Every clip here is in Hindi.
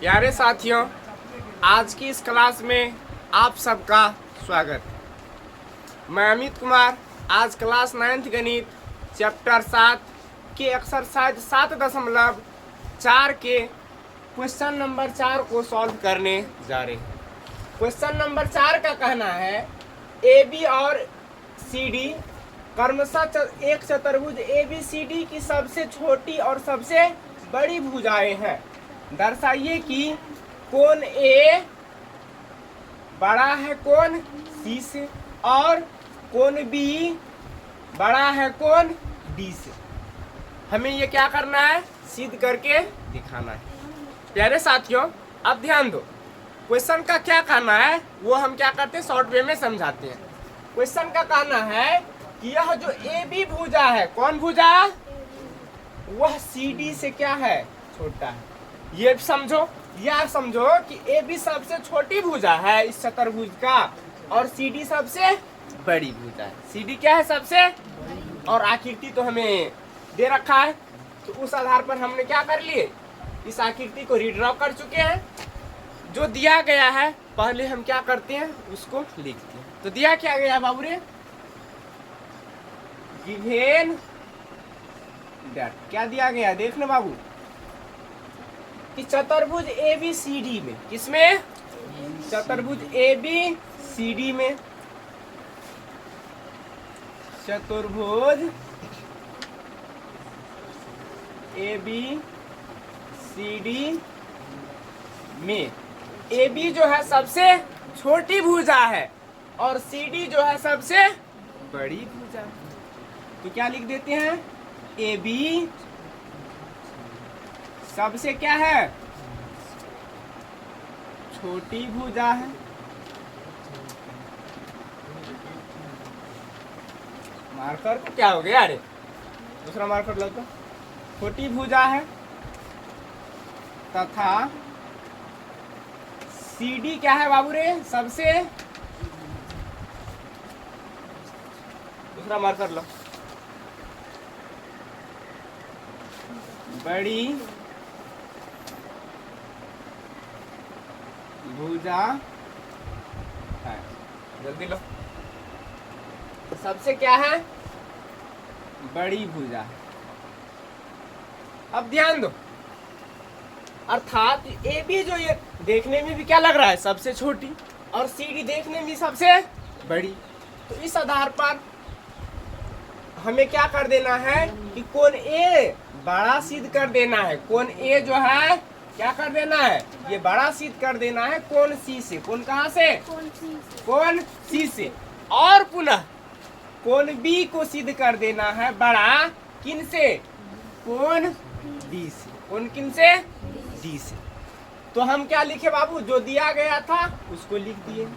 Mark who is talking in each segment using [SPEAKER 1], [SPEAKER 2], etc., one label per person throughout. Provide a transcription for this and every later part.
[SPEAKER 1] प्यारे साथियों, आज की इस क्लास में आप सबका स्वागत। मैं अमित कुमार आज क्लास 9th गणित चैप्टर 7 के एक्सरसाइज 7.4 के क्वेश्चन नंबर 4 को सॉल्व करने जा रहे हैं। क्वेश्चन नंबर 4 का कहना है ए बी और सी डी क्रमशः एक चतुर्भुज ए बी सी डी की सबसे छोटी और सबसे बड़ी भुजाएं हैं। दर्शाइए कि कोण ए बड़ा है कोण सी से और कोण बी बड़ा है कोण डी से। हमें ये क्या करना है, सिद्ध करके दिखाना है। प्यारे साथियों, अब ध्यान दो, क्वेश्चन का क्या कहना है वो हम क्या करते हैं, शॉर्ट वे में समझाते हैं। क्वेश्चन का कहना है कि यह जो ए बी भुजा है, कौन भुजा, वह सी डी से क्या है, छोटा है। ये समझो, यह समझो कि ए बी सबसे छोटी भुजा है इस चतुर्भुज का और सी डी सबसे बड़ी भुजा है। सी डी क्या है, सबसे, और आकृति तो हमें दे रखा है, तो उस आधार पर हमने क्या कर लिए, इस आकृति को रीड्रॉ कर चुके हैं। जो दिया गया है पहले हम क्या करते हैं, उसको लिखते हैं। तो दिया क्या गया बाबू रे, गिवन दैट, क्या दिया गया देखना बाबू, कि चतुर्भुज ए बी सी डी में, किसमें, चतुर्भुज ए बी सी डी में, चतुर्भुज ए बी सी डी में ए बी जो है सबसे छोटी भुजा है और सी डी जो है सबसे बड़ी भुजा है। तो क्या लिख देते हैं, ए बी सबसे क्या है, छोटी भुजा है, मार्कर को क्या हो गया, अरे दूसरा मार्कर लो तो, छोटी भुजा है तथा सी डी क्या है बाबू रे, सबसे, दूसरा मार्कर लो, बड़ी भुजा है। जल्दी लो, सबसे क्या है, बड़ी भुजा है। अब ध्यान दो, अर्थात ए बी जो ये देखने में भी क्या लग रहा है, सबसे छोटी, और सी डी देखने में सबसे बड़ी। तो इस आधार पर हमें क्या कर देना है कि कोण ए बड़ा सिद्ध कर देना है। कोण ए जो है क्या कर देना है, ये बड़ा सिद्ध कर देना है कोण सी से। कोण कहाँ से, कोण सी से। और पुनः कोण बी को सिद्ध कर देना है बड़ा, किन से, कोण डी से। कोण किन से, डी से। तो हम क्या लिखे बाबू, जो दिया गया था उसको लिख दिए।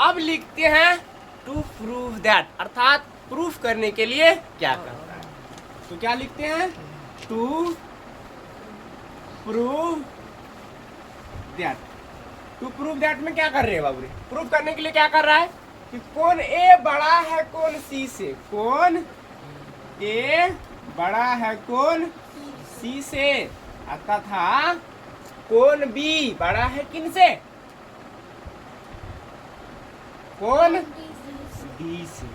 [SPEAKER 1] अब लिखते हैं टू प्रूव दैट, अर्थात प्रूफ करने के लिए क्या करना है। तो क्या लिखते हैं, to prove that. To prove that में क्या कर रहे हैं बाबू रे, प्रूफ करने के लिए क्या कर रहा है कि कोण ए बड़ा है कोण सी से, कोण ए बड़ा है कोण सी से, तथा कोण बी बड़ा है किन से, कोण डी से।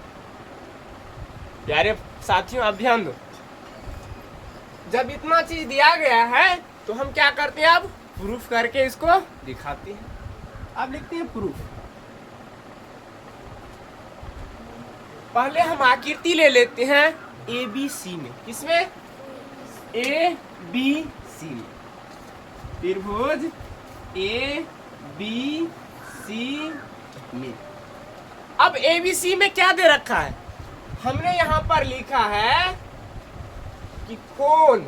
[SPEAKER 1] प्यारे साथियों, अब ध्यान दो, जब इतना चीज दिया गया है तो हम क्या करते हैं, अब प्रूफ करके इसको दिखाते हैं। अब लिखते हैं प्रूफ। पहले हम आकृति ले लेते हैं ए बी सी में, किसमें, ए बी सी में, त्रिभुज ए बी सी में। अब ए बी सी में क्या दे रखा है, हमने यहाँ पर लिखा है कि कोण,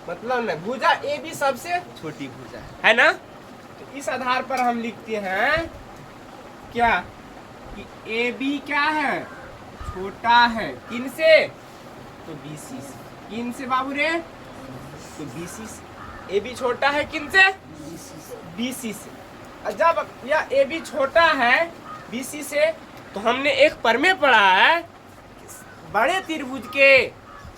[SPEAKER 1] मतलब न भुजा ए बी सबसे छोटी भुजा है ना। तो इस आधार पर हम लिखते हैं क्या, कि ए बी क्या है, छोटा है किन से, तो बी सी से। किन से बाबू रे, तो बी सी से। ए बी छोटा है किन से, बी सी से। जब यह ए बी छोटा है बी सी से, तो हमने एक प्रमेय पढ़ा है, बड़े त्रिभुज के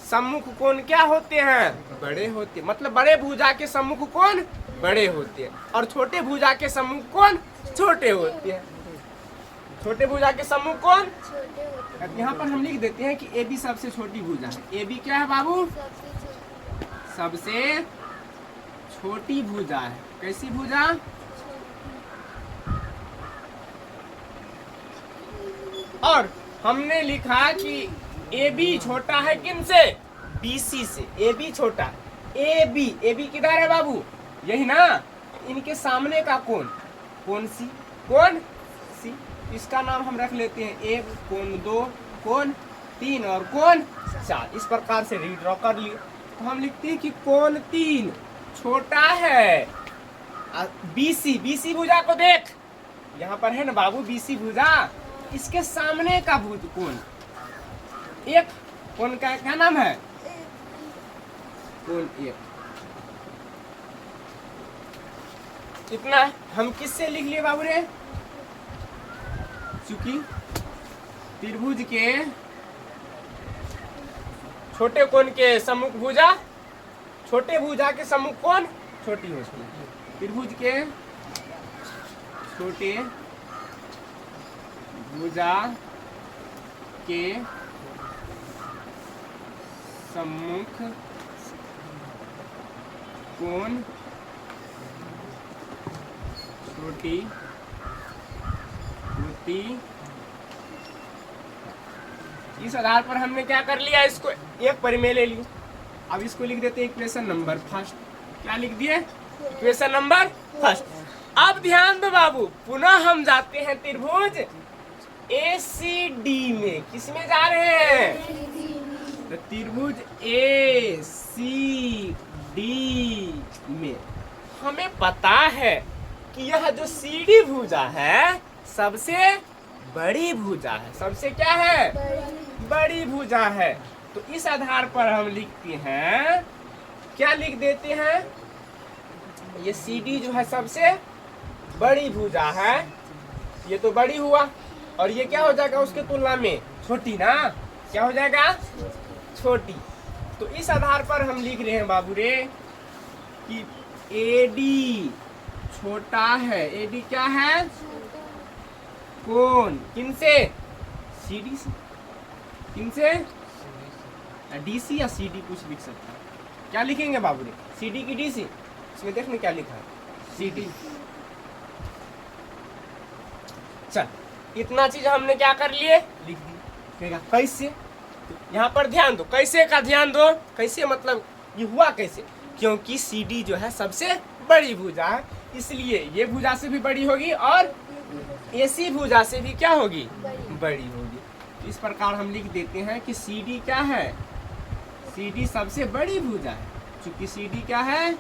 [SPEAKER 1] सम्मुख कोण क्या होते हैं? बड़े होते हैं। मतलब बड़े भुजा के सम्मुख कोण बड़े होते हैं और छोटे भुजा के सम्मुख कोण छोटे होते हैं। छोटे भुजा के सम्मुख कोण यहाँ पर हम लिख देते हैं कि ए बी सबसे छोटी भुजा है। ए बी क्या है बाबू? सबसे छोटी भुजा है। कैसी भुजा? और हमने लिखा कि ए बी छोटा है किन से? बी सी से। ए बी छोटा। ए बी किधर है बाबू? यही ना। इनके सामने का कोण कौन सी? कौन सी? इसका नाम हम रख लेते हैं एक, कोण दो, कोण तीन और कोण चार। इस प्रकार से रीड्रॉ कर लिए तो हम लिखते हैं कि कोण तीन छोटा है बीसी भुजा को देख, यहाँ पर है ना बाबू बीसी भुजा, इसके सामने का भुज कोण एक, कोण का क्या नाम है? कोण एक। इतना हम किससे लिख लिए बाबू रे? चूंकि त्रिभुज के छोटे कोण के सम्मुख भुजा, छोटे भुजा के सम्मुख कोण छोटी होती है। त्रिभुज के छोटे भुजा के सम्मुख कोण छोटी होती। इस आधार पर हमने क्या कर लिया, इसको एक परिमेय ले लिया। अब इसको लिख देते हैं इक्वेशन नंबर फर्स्ट। क्या लिख दिए? Equation number first. अब ध्यान दो बाबू, पुनः हम जाते हैं त्रिभुज ACD में। किसमें जा रहे हैं? तो त्रिभुज ACD में हमें पता है कि यह जो CD भुजा है सबसे बड़ी भुजा है। सबसे क्या है? बड़ी भुजा है। तो इस आधार पर हम लिखते हैं, क्या लिख देते हैं? ये CD जो है सबसे बड़ी भुजा है। ये तो बड़ी हुआ और ये क्या हो जाएगा उसके तुलना में? छोटी ना। क्या हो जाएगा? छोटी। तो इस आधार पर हम लिख रहे हैं बाबू रे कि AD छोटा है। AD क्या है? कोण किनसे? CD से। किनसे? DC या CD कुछ लिख सकता है। क्या लिखेंगे बाबू रे? CD की DC? इसमें देखने क्या लिखा है? CD। चल, इतना चीज हमने क्या कर लिए? लिख दी। कैसे? यहाँ पर ध्यान दो। कैसे का ध्यान दो। कैसे मतलब ये हुआ कैसे? क्योंकि CD जो है सबसे बड़ी भुजा है, इसलिए ये भुजा से भी बड़ी होगी और AC भुजा से भी क्या होगी? बड़ी होगी। इस प्रकार हम लिख देते हैं कि CD क्या है? CD सबसे बड़ी भुजा है। चूंकि CD क्या है?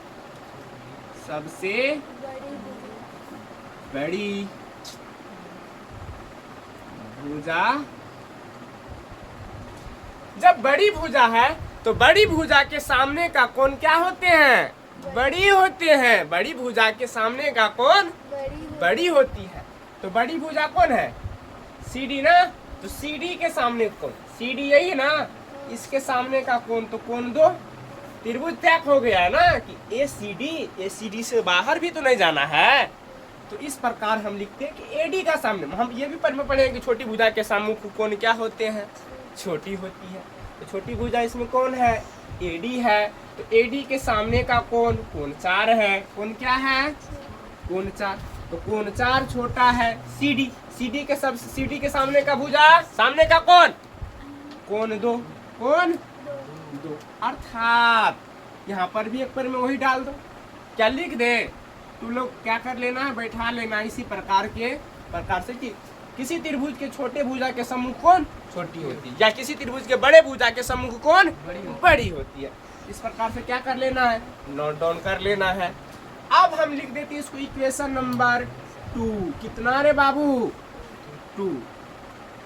[SPEAKER 1] सबसे बड़ी भुजा। जब बड़ी भुजा है तो बड़ी भुजा के सामने का कोण क्या होते हैं? बड़ी होते हैं। बड़ी भुजा के सामने का कोण बड़ी होती है। तो बड़ी भुजा कौन है? CD ना। तो CD के सामने कौन? CD यही ना। इसके सामने का कोण तो कोण दो। त्रिभुज तय हो गया है ना कि ACD से बाहर भी तो नहीं जाना है। तो इस प्रकार हम लिखते हैं कि AD का सामने, हम ये भी पढ़ेंगे कि छोटी भुजा के सम्मुख कोण क्या होते हैं? छोटी होती है। तो छोटी भुजा इसमें कौन है? AD है। तो AD के सामने का कोण कोण 4 है। कोण क्या है? कोण 4। तो कोण 4 छोटा है CD। CD के सामने का भुजा, सामने का कोण कोण 2। कोण 2। अर्थात यहाँ पर भी एक पर में वही डाल दो। क्या लिख दे? तू लोग क्या कर लेना है? बैठा लेना इसी प्रकार से कि किसी त्रिभुज के छोटे भुजा के सम्मुख कोण छोटी होती है या किसी त्रिभुज के बड़े भुजा के सम्मुख कोण बड़ी होती है। इस प्रकार से क्या कर लेना है? नोट डाउन कर लेना है। अब हम लिख देते हैं इसको इक्वेशन नंबर 2। कितना रे बाबू? 2।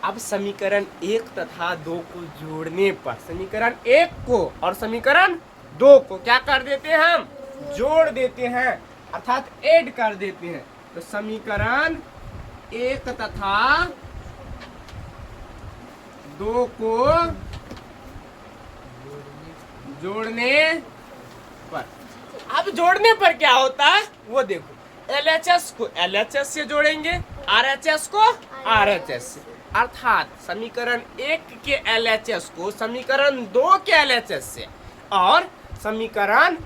[SPEAKER 1] अब समीकरण 1 तथा 2 को जोड़ने पर समीकरण 1 को और समीकरण 2 को क्या कर देते हैं? हम जोड़ देते हैं, अर्थात ऐड कर देते हैं। तो समीकरण 1 तथा 2 को जोड़ने पर। अब जोड़ने पर क्या होता है वो देखो, LHS को LHS से जोड़ेंगे, RHS को RHS से, अर्थात समीकरण 1 के LHS को समीकरण 2 के LHS से और समीकरण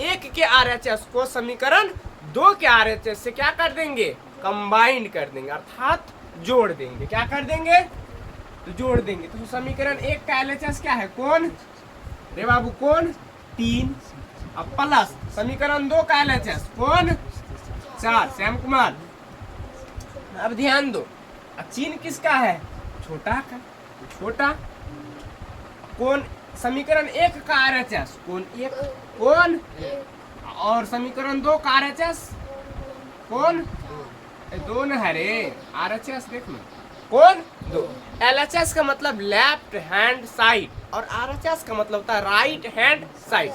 [SPEAKER 1] 1 के RHS को समीकरण 2 के RHS से क्या कर देंगे, कंबाइंड कर देंगे, अर्थात जोड़ देंगे। क्या कर देंगे, तो जोड़ देंगे। तो समीकरण 1 का LHS क्या है, कोण, रे बाबू कोण 3, अब प्लस समीकरण 2 का LHS कोण 4, श्याम कुमार। अब ध्यान दो, चिन्ह किसका है, छोटा का, तो छोटा कोण, समीकरण 1 का RHS कोण 1, कोण, और समीकरण 2 का RHS कोण 2 न है रे, RHS देख लो कोण 2। LHS का मतलब लेफ्ट हैंड साइड और RHS का मतलब होता है राइट हैंड साइड।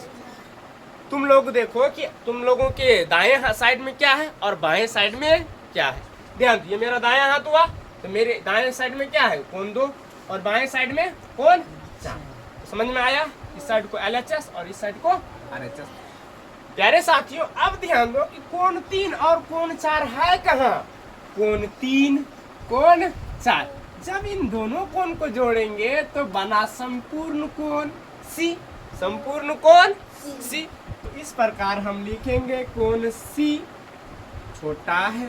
[SPEAKER 1] तुम लोग देखो कि तुम लोगों के दाएं साइड में क्या है और बाएं साइड में क्या है। ध्यान दो, ये मेरा दायां हाथ हुआ तो मेरे दाएं साइड में क्या है, कोण 2 और बाएं साइड में कोण 4। समझ में आया, इस साइड को LHS और इस साइड को RHS। प्यारे साथियों, अब ध्यान दो कि कोण 3 और कोण 4 है कहाँ, कोण 3 कोण 4। जब इन दोनों कोण को जोड़ेंगे तो बना संपूर्ण कोण C, संपूर्ण कोण C। तो इस प्रकार हम लिखेंगे कोण C छोटा है,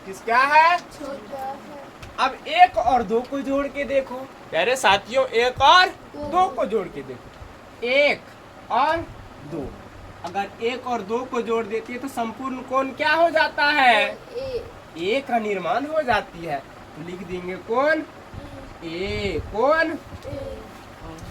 [SPEAKER 1] किसका है, छोटा है। अब 1 और 2 को जोड़ के देखो प्यारे साथियों, 1 और 2 को जोड़ के देखो, 1 और 2, अगर 1 और 2 को जोड़ देती है तो संपूर्ण कोण क्या हो जाता है, A का निर्माण हो जाती है। तो लिख देंगे कोण A, कोण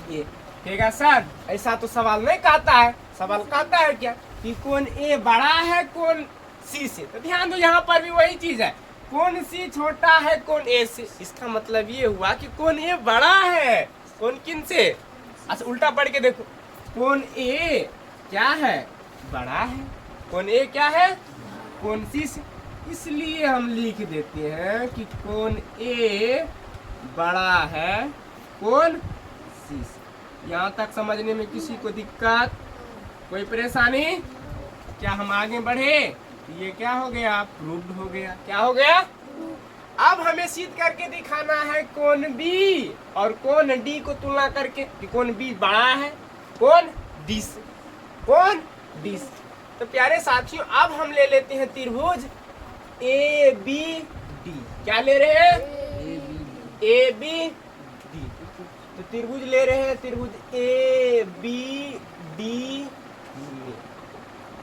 [SPEAKER 1] A। ठीक है सर, ऐसा तो सवाल नहीं कहता है, सवाल कहता है क्या कि कोण A बड़ा है कोण C से। तो ध्यान दो, यहाँ पर भी वही चीज है, कोण C छोटा है कोण A से। इसका मतलब ये हुआ कि कोण A बड़ा है कोण किन से। अच्छा उल्टा पढ़ के देखो, कोण A क्या है, बड़ा है, कोण A क्या है, कोण C से। इसलिए हम लिख देते हैं कि कोण A बड़ा है कोण C से। यहाँ तक समझने में किसी को दिक्कत, कोई परेशानी? क्या हम आगे बढ़े? ये क्या हो गया, प्रूव्ड हो गया। क्या हो गया? अब हमें सिद्ध करके दिखाना है कोण B और कोण D को तुलना करके कि कोण B बड़ा है कोण D से, कोण D से। तो प्यारे साथियों, अब हम ले लेते हैं त्रिभुज ABD। क्या ले रहे हैं, ABD। तो त्रिभुज ले रहे हैं, त्रिभुज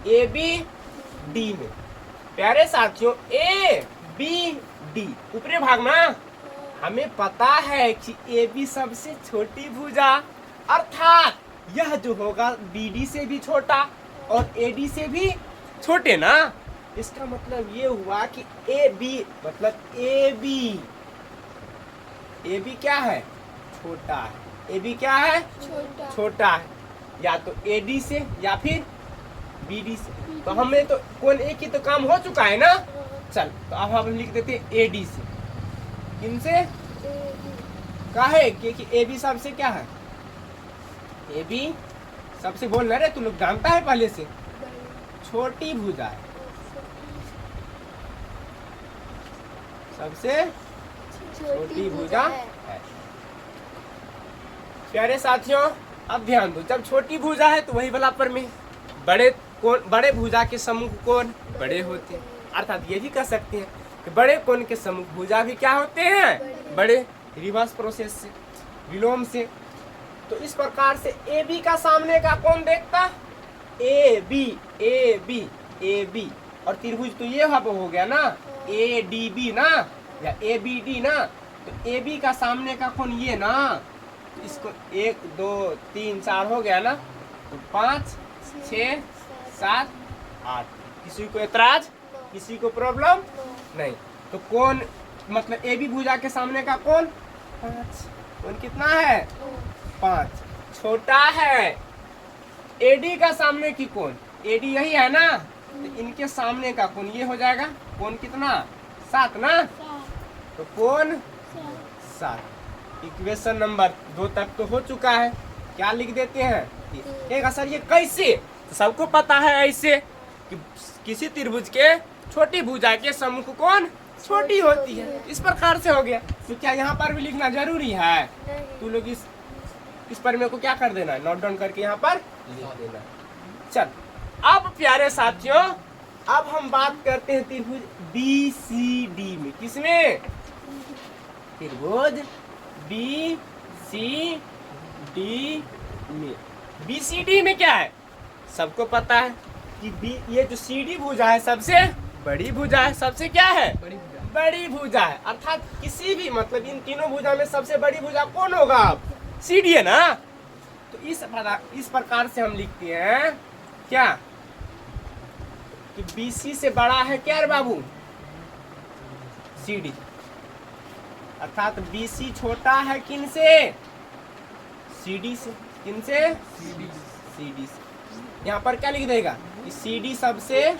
[SPEAKER 1] ABD में। प्यारे साथियों, ABD ऊपरी भाग में हमें पता है कि AB सबसे छोटी भुजा, अर्थात यह जो होगा BD से भी छोटा और AD से भी छोटे ना। इसका मतलब ये हुआ कि AB मतलब AB क्या है, छोटा है। AB क्या है, छोटा है, या तो AD से या फिर BD से। तो हमें तो कोण A की तो काम हो चुका है ना। चल तो अब हम लिख देते हैं AD से। किनसे, काहे क्योंकि AB सबसे क्या है, AB सबसे बोल रहे तू लोग जानता है पहले से, छोटी भुजा है, सबसे छोटी भुजा है। प्यारे साथियों, अब ध्यान दो, जब छोटी भुजा है तो वही बराबर में बड़े भुजा के सम्मुख कोण बड़े होते हैं। अर्थात ये भी कह सकते हैं कि बड़े कोण के सम्मुख भुजा भी क्या होते हैं, बड़े। रिवर्स प्रोसेस से, विलोम से। तो इस प्रकार से AB का सामने का कोण देखता, AB और त्रिभुज तो ये हो गया ना, ADB ना या ABD ना। तो AB का सामने का कोण ये ना, तो इसको 1 2 3 4 हो गया ना, तो 5 6 7 8। किसी को एतराज, किसी को प्रॉब्लम नहीं। तो कोण मतलब AB भुजा के सामने का कोण 5, कोण कितना है, 5, छोटा है। AD का सामने की कोण, AD यही है ना, तो इनके सामने का कोण ये हो जाएगा, कोण कितना, 7 ना, तो कोण 7। इक्वेशन नंबर 2 तक तो हो चुका है। क्या लिख देते हैं, कहेगा सर ये कैसे? तो सबको पता है ऐसे कि किसी त्रिभुज के छोटी भुजा के सम्मुख कोण छोटी होती है। इस प्रकार से हो गया। तो क्या यहाँ पर भी लिखना जरूरी है? तू लोग इस पर मेरे को क्या कर देना, नोट डाउन करके यहाँ पर लिख देना। चल अब प्यारे साथियों, अब हम बात करते हैं त्रिभुज BCD में। किसमें? त्रिभुज BCD में। BCD में क्या है? सबको पता है कि ये जो CD भुजा है सबसे बड़ी भुजा है। सबसे क्या है? बड़ी भुजा है। अर्थात किसी भी मतलब इन तीनों भुजा में सबसे बड़ी भुजा कौन होगा? CD है ना। तो इस प्रकार से हम लिखते हैं क्या कि BC से बड़ा है क्या रे बाबू? CD। अर्थात BC छोटा है किन से? CD से। किन से? CD से। यहाँ पर क्या लिख देगा कि CD सबसे,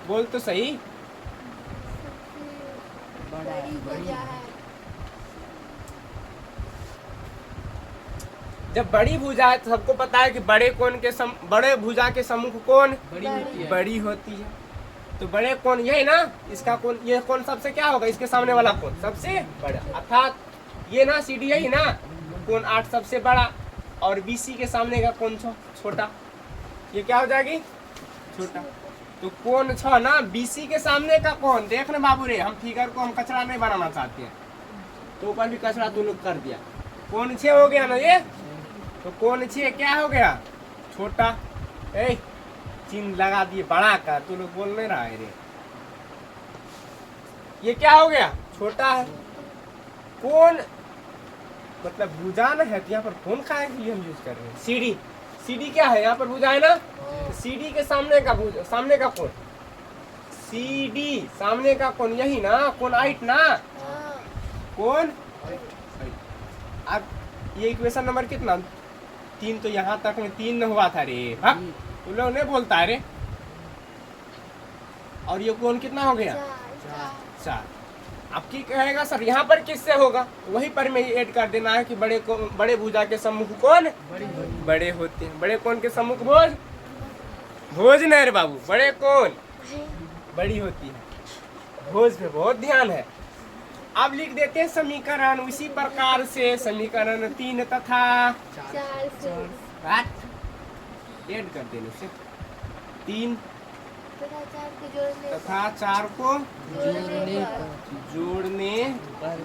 [SPEAKER 1] बोल तो सही,
[SPEAKER 2] बड़ी भुजा है।
[SPEAKER 1] जब बड़ी भुजा है तो सबको पता है कि बड़े भुजा के सम्मुख कोण बड़ी होती है। तो बड़े कोण यही ना, इसका कोण, ये कोण सबसे क्या होगा? इसके सामने वाला कोण सबसे बड़ा। अर्थात ये ना CD यही ना, कोण 8 सबसे बड़ा और BC के सामने का कोण छोटा। ये क्या हो जाएगी? छोटा। तो कोण 6 ना, BC के सामने का कोण देख ना बाबू रे, हम फिगर को हम कचरा नहीं बनाना चाहते हैं तो ऊपर भी कचरा तू लोग कर दिया। कोण 6 हो गया ना ये, तो कोण 6 क्या हो गया? छोटा। चिन्ह लगा दिए बड़ा का, तू लोग बोल नहीं रहा है रे। ये क्या हो गया? छोटा है। कोण मतलब भुजा ना है, तो यहाँ पर कोण का है कि हम यूज कर रहे हैं? CD क्या है? यहाँ पर भुजा है ना, तो CD के सामने का कोण, CD सामने का कोण यही ना, कोण 8 ना, कोण 8। अब ये इक्वेशन नंबर कितना? 3। तो यहाँ तक में 3 हुआ था रे। तू लोग नहीं बोलता है रे। और ये कोण कितना हो गया? 4। अब की कहेगा सर यहाँ पर किससे होगा? वही पर में ऐड कर देना है कि बड़े भुजा के सम्मुख कोण बड़े होते हैं। बड़े कोण के सम्मुख भुज नहीं रे बाबू, बड़े कोण बड़ी होती है। भुज पे बहुत ध्यान है। अब लिख देते हैं समीकरण उसी प्रकार से। समीकरण 3 तथा 4 ऐड कर देने से 3 तथा 4 को जोड़ने पर।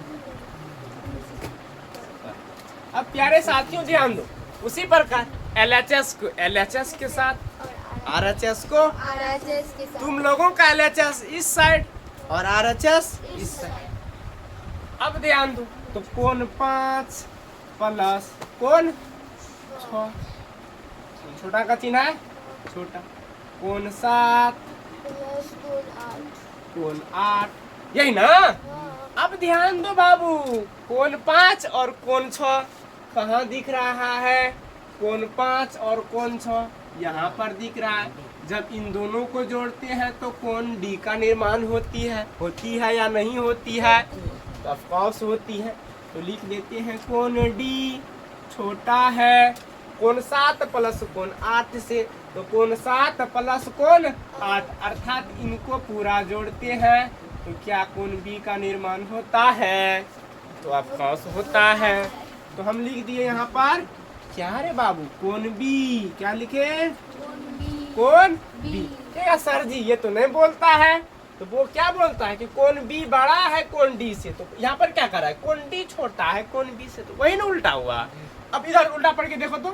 [SPEAKER 1] अब प्यारे साथियों ध्यान दो, उसी प्रकार LHS को LHS के साथ, RHS को तुम लोगों का LHS इस साइड और RHS इस साइड। अब ध्यान दो, तो कोण 5 प्लस कोण 6, छोटा का चिन्ह है छोटा, कोण 7 कोण 8, यही ना। अब ध्यान दो बाबू, कोण 5 और कोण 6 कहाँ दिख रहा है? कोण 5 और कोण 6 यहाँ पर दिख रहा है। जब इन दोनों को जोड़ते हैं तो कोण D का निर्माण होती है या नहीं होती है? तो ऑफ कोर्स होती है। तो लिख देते हैं कोण D छोटा है कोण 7 प्लस कोण 8 से। तो कोण 7 प्लस कोण 8, अर्थात इनको पूरा जोड़ते हैं तो क्या कोण B का निर्माण होता है? तो ऑफ कोर्स होता है। तो हम लिख दिए यहाँ पर क्या रे बाबू? कोण B। क्या लिखे? कोण B। क्या सर जी ये तो नहीं बोलता है, तो वो क्या बोलता है कि कोण B बड़ा है कोण D से। तो यहाँ पर क्या करा है? कोण D छोटा है कोण B से, तो वही ना उल्टा हुआ। अब इधर उल्टा पढ़ के देखो तो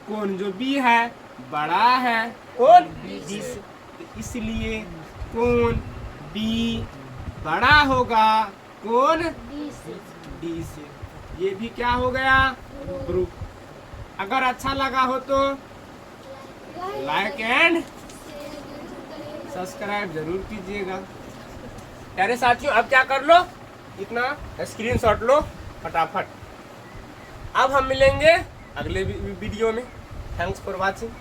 [SPEAKER 1] कोण जो B है बड़ा है कोण D से, तो इसलिए कोण B बड़ा होगा कोण D से। ये भी क्या हो गया? प्रूफ। अगर अच्छा लगा हो तो लाइक एंड सब्सक्राइब जरूर कीजिएगा। प्यारे साथियों अब क्या कर लो, इतना स्क्रीनशॉट लो फटाफट। अब हम मिलेंगे अगले वीडियो में। Thanks for watching.